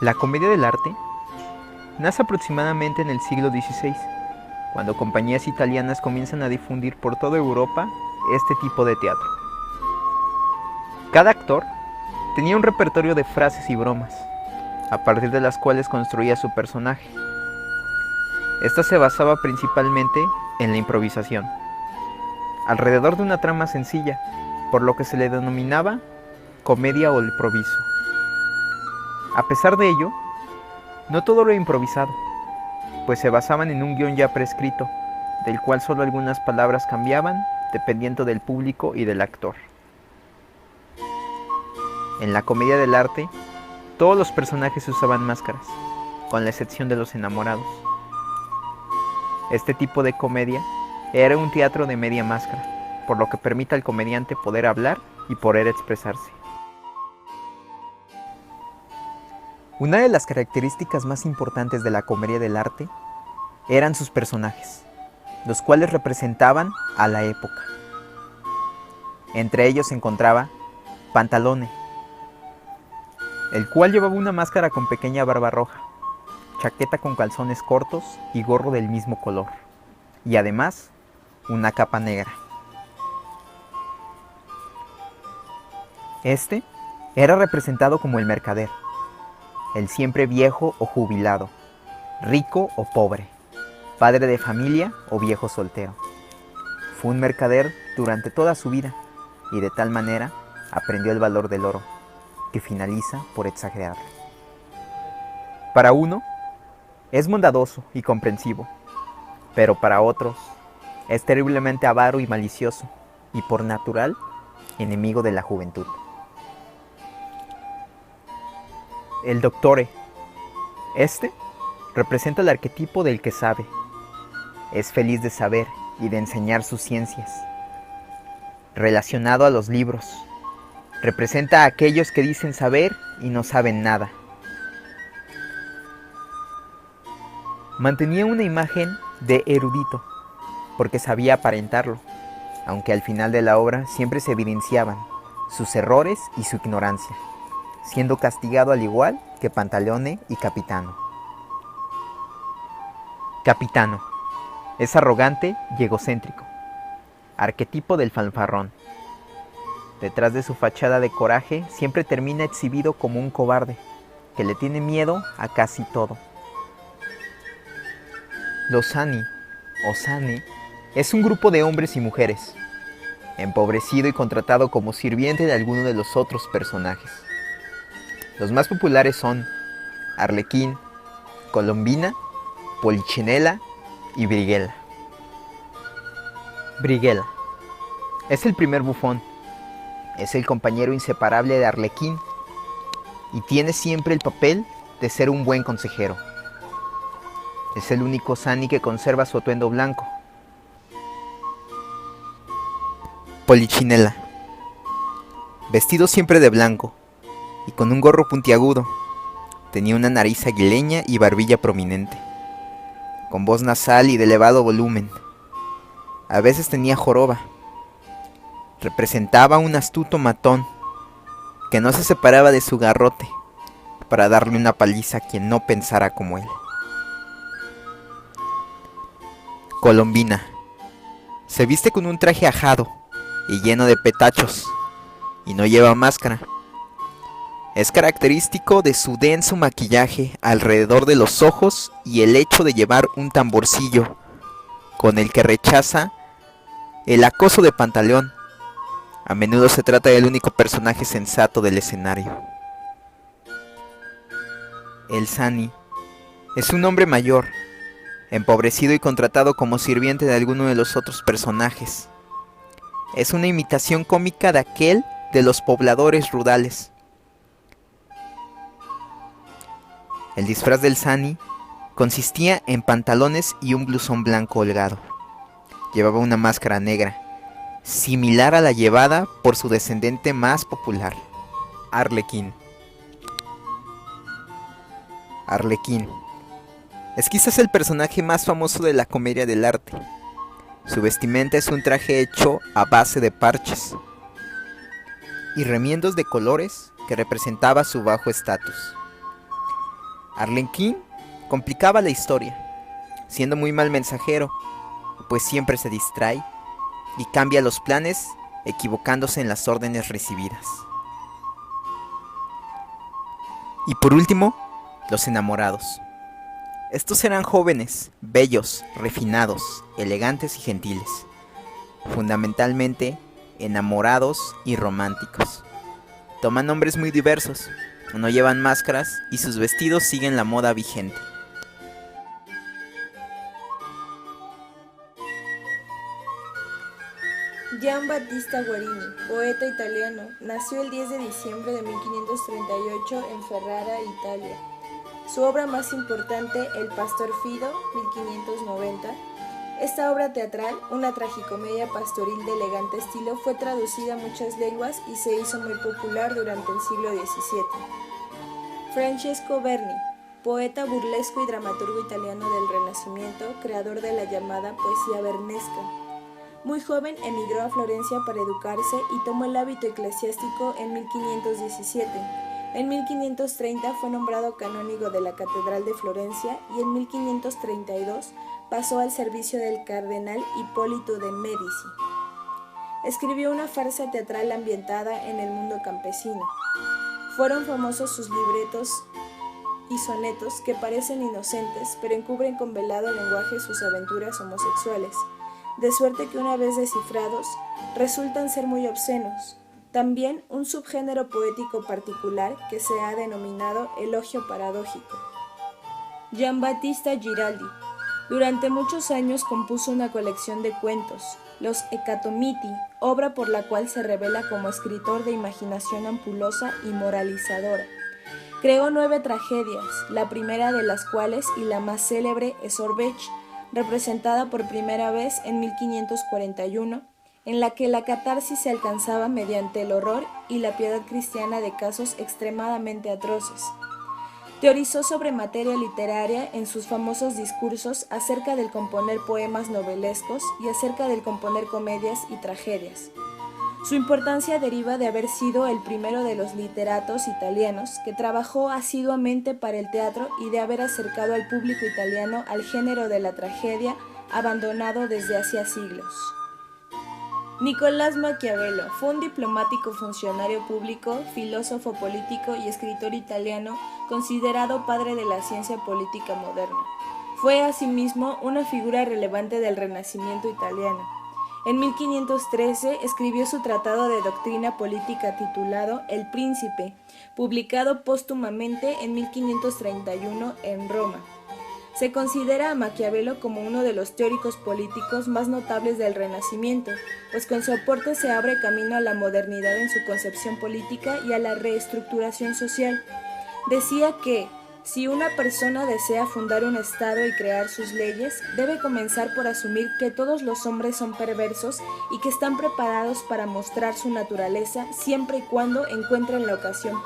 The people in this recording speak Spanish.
La comedia del arte nace aproximadamente en el siglo XVI, cuando compañías italianas comienzan a difundir por toda Europa este tipo de teatro. Cada actor tenía un repertorio de frases y bromas, a partir de las cuales construía su personaje. Esta se basaba principalmente en la improvisación, alrededor de una trama sencilla, por lo que se le denominaba comedia o improviso. A pesar de ello, no todo era improvisado, pues se basaban en un guión ya prescrito, del cual solo algunas palabras cambiaban dependiendo del público y del actor. En la comedia del arte, todos los personajes usaban máscaras, con la excepción de los enamorados. Este tipo de comedia era un teatro de media máscara, por lo que permite al comediante poder hablar y poder expresarse. Una de las características más importantes de la comedia del arte eran sus personajes, los cuales representaban a la época. Entre ellos se encontraba Pantalone, el cual llevaba una máscara con pequeña barba roja, chaqueta con calzones cortos y gorro del mismo color, y además una capa negra. Este era representado como el mercader, el siempre viejo o jubilado, rico o pobre, padre de familia o viejo soltero. Fue un mercader durante toda su vida y de tal manera aprendió el valor del oro, que finaliza por exagerarlo. Para uno, es bondadoso y comprensivo, pero para otros, es terriblemente avaro y malicioso, y por natural, enemigo de la juventud. El Dottore. Este representa el arquetipo del que sabe. Es feliz de saber y de enseñar sus ciencias. Relacionado a los libros, representa a aquellos que dicen saber y no saben nada. Mantenía una imagen de erudito, porque sabía aparentarlo, aunque al final de la obra siempre se evidenciaban sus errores y su ignorancia, siendo castigado al igual que Pantalone y Capitano. Capitano es arrogante y egocéntrico, arquetipo del fanfarrón. Detrás de su fachada de coraje siempre termina exhibido como un cobarde que le tiene miedo a casi todo. Los Sani o Sane es un grupo de hombres y mujeres, empobrecido y contratado como sirviente de alguno de los otros personajes. Los más populares son Arlequín, Colombina, Polichinela y Brighella. Brighella es el primer bufón, es el compañero inseparable de Arlequín y tiene siempre el papel de ser un buen consejero. Es el único Sani que conserva su atuendo blanco. Polichinela, vestido siempre de blanco y con un gorro puntiagudo, tenía una nariz aguileña y barbilla prominente, con voz nasal y de elevado volumen. A veces tenía joroba. Representaba un astuto matón que no se separaba de su garrote para darle una paliza a quien no pensara como él. Colombina se viste con un traje ajado y lleno de petachos y no lleva máscara. Es característico de su denso maquillaje alrededor de los ojos y el hecho de llevar un tamborcillo con el que rechaza el acoso de Pantaleón. A menudo se trata del único personaje sensato del escenario. El Sani es un hombre mayor, empobrecido y contratado como sirviente de alguno de los otros personajes. Es una imitación cómica de aquel de los pobladores rurales. El disfraz del Sani consistía en pantalones y un blusón blanco holgado. Llevaba una máscara negra, similar a la llevada por su descendiente más popular, Arlequín. Arlequín es quizás el personaje más famoso de la comedia del arte. Su vestimenta es un traje hecho a base de parches y remiendos de colores que representaba su bajo estatus. Arlequín complicaba la historia, siendo muy mal mensajero, pues siempre se distrae y cambia los planes equivocándose en las órdenes recibidas. Y por último, los enamorados. Estos eran jóvenes, bellos, refinados, elegantes y gentiles, fundamentalmente enamorados y románticos. Toman nombres muy diversos, no llevan máscaras y sus vestidos siguen la moda vigente. Gian Battista Guarini, poeta italiano, nació el 10 de diciembre de 1538 en Ferrara, Italia. Su obra más importante, El Pastor Fido, 1590. Esta obra teatral, una tragicomedia pastoril de elegante estilo, fue traducida a muchas lenguas y se hizo muy popular durante el siglo XVII. Francesco Berni, poeta burlesco y dramaturgo italiano del Renacimiento, creador de la llamada poesía bernesca. Muy joven emigró a Florencia para educarse y tomó el hábito eclesiástico en 1517. En 1530 fue nombrado canónigo de la Catedral de Florencia y en 1532 pasó al servicio del cardenal Hipólito de Médici. Escribió una farsa teatral ambientada en el mundo campesino. Fueron famosos sus libretos y sonetos que parecen inocentes, pero encubren con velado lenguaje sus aventuras homosexuales, de suerte que una vez descifrados, resultan ser muy obscenos. También un subgénero poético particular que se ha denominado elogio paradójico. Giambattista Giraldi. Durante muchos años compuso una colección de cuentos, los Hecatomiti, obra por la cual se revela como escritor de imaginación ampulosa y moralizadora. Creó 9 tragedias, la primera de las cuales y la más célebre es Orbech, representada por primera vez en 1541, en la que la catarsis se alcanzaba mediante el horror y la piedad cristiana de casos extremadamente atroces. Teorizó sobre materia literaria en sus famosos discursos acerca del componer poemas novelescos y acerca del componer comedias y tragedias. Su importancia deriva de haber sido el primero de los literatos italianos que trabajó asiduamente para el teatro y de haber acercado al público italiano al género de la tragedia abandonado desde hacía siglos. Nicolás Maquiavelo fue un diplomático, funcionario público, filósofo político y escritor italiano considerado padre de la ciencia política moderna. Fue asimismo una figura relevante del Renacimiento italiano. En 1513 escribió su tratado de doctrina política titulado El Príncipe, publicado póstumamente en 1531 en Roma. Se considera a Maquiavelo como uno de los teóricos políticos más notables del Renacimiento, pues con su aporte se abre camino a la modernidad en su concepción política y a la reestructuración social. Decía que, si una persona desea fundar un Estado y crear sus leyes, debe comenzar por asumir que todos los hombres son perversos y que están preparados para mostrar su naturaleza siempre y cuando encuentren la ocasión.